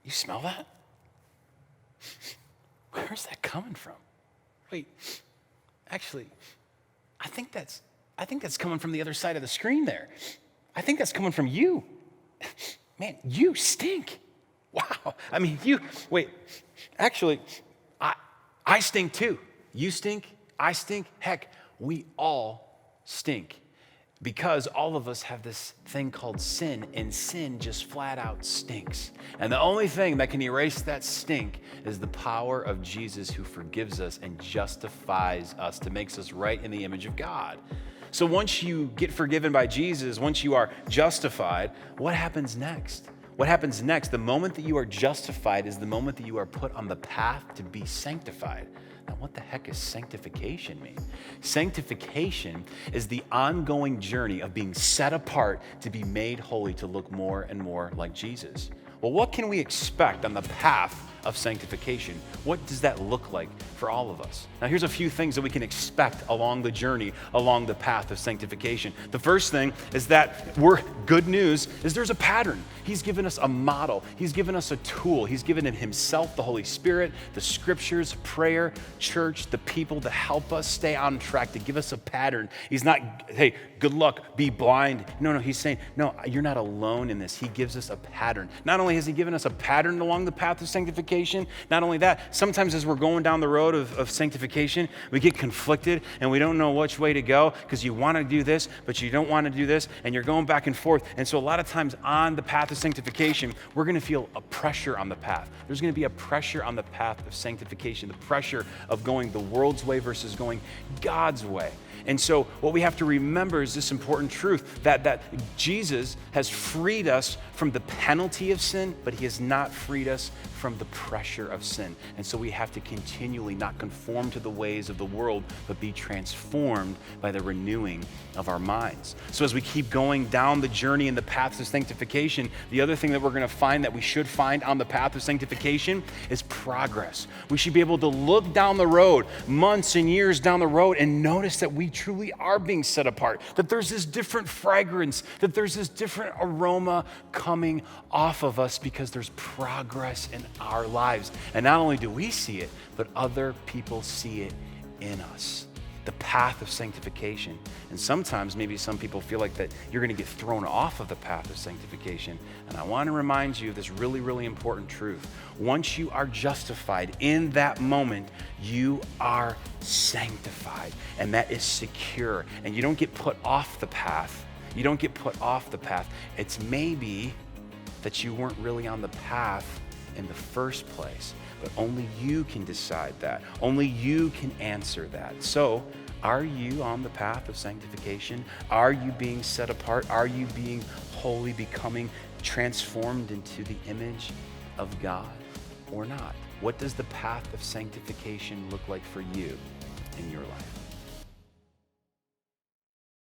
You smell that? Where's that coming from? Wait, actually, I think that's coming from the other side of the screen there. I think that's coming from you. Man, you stink. Wow. I mean, actually, I stink too. You stink, I stink. Heck, we all stink. Because all of us have this thing called sin, and sin just flat out stinks. And the only thing that can erase that stink is the power of Jesus, who forgives us and justifies us, to make us right in the image of God. So once you get forgiven by Jesus, once you are justified, what happens next? What happens next? The moment that you are justified is the moment that you are put on the path to be sanctified. Now, what the heck does sanctification mean? Sanctification is the ongoing journey of being set apart to be made holy, to look more and more like Jesus. Well, what can we expect on the path of sanctification? What does that look like for all of us? Now, here's a few things that we can expect along the journey, along the path of sanctification. The first thing is that good news is there's a pattern. He's given us a model. He's given us a tool. He's given in himself, the Holy Spirit, the scriptures, prayer, church, the people to help us stay on track, to give us a pattern. He's not, hey, good luck, be blind. No, he's saying, no, you're not alone in this. He gives us a pattern. Not only has he given us a pattern along the path of sanctification, not only that, sometimes as we're going down the road of sanctification, we get conflicted and we don't know which way to go, because you want to do this, but you don't want to do this, and you're going back and forth. And so a lot of times on the path of sanctification, we're going to feel a pressure on the path. There's going to be a pressure on the path of sanctification, the pressure of going the world's way versus going God's way. And so what we have to remember is this important truth, that Jesus has freed us from the penalty of sin, but he has not freed us from the pressure of sin. And so we have to continually not conform to the ways of the world, but be transformed by the renewing of our minds. So as we keep going down the journey in the paths of sanctification, the other thing that we're going to find, that we should find on the path of sanctification, is progress. We should be able to look down the road, months and years down the road, and notice that we truly are being set apart, that there's this different fragrance, that there's this different aroma coming off of us because there's progress in our lives. And not only do we see it, but other people see it in us. The path of sanctification. And sometimes maybe some people feel like that you're going to get thrown off of the path of sanctification. And I want to remind you of this really, really important truth. Once you are justified, in that moment, you are sanctified. And that is secure. And you don't get put off the path. You don't get put off the path. It's maybe that you weren't really on the path in the first place. But only you can decide that. Only you can answer that. So, are you on the path of sanctification? Are you being set apart? Are you being holy, becoming transformed into the image of God, or not? What does the path of sanctification look like for you in your life?